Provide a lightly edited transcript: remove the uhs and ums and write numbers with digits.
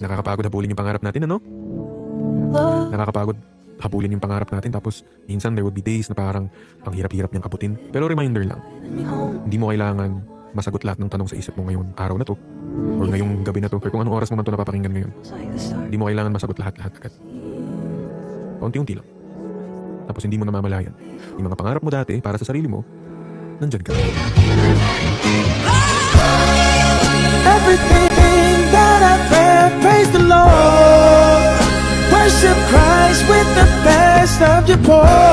Nakakapagod habulin yung pangarap natin, ano? Nakakapagod habulin yung pangarap natin, tapos minsan there would be days na parang ang hirap-hirap niyang abutin. Pero reminder lang, hindi mo kailangan masagot lahat ng tanong sa isip mo ngayong araw na to or ngayong gabi na to or kung anong oras mo man to napapakinggan ngayon. Hindi mo kailangan masagot lahat-lahat agad. Paunti-unti lang. Tapos hindi mo namamalayan yung mga pangarap mo dati para sa sarili mo, nandyan ka. Everything that I've read, praise the Lord. Worship Christ with the best of your poor.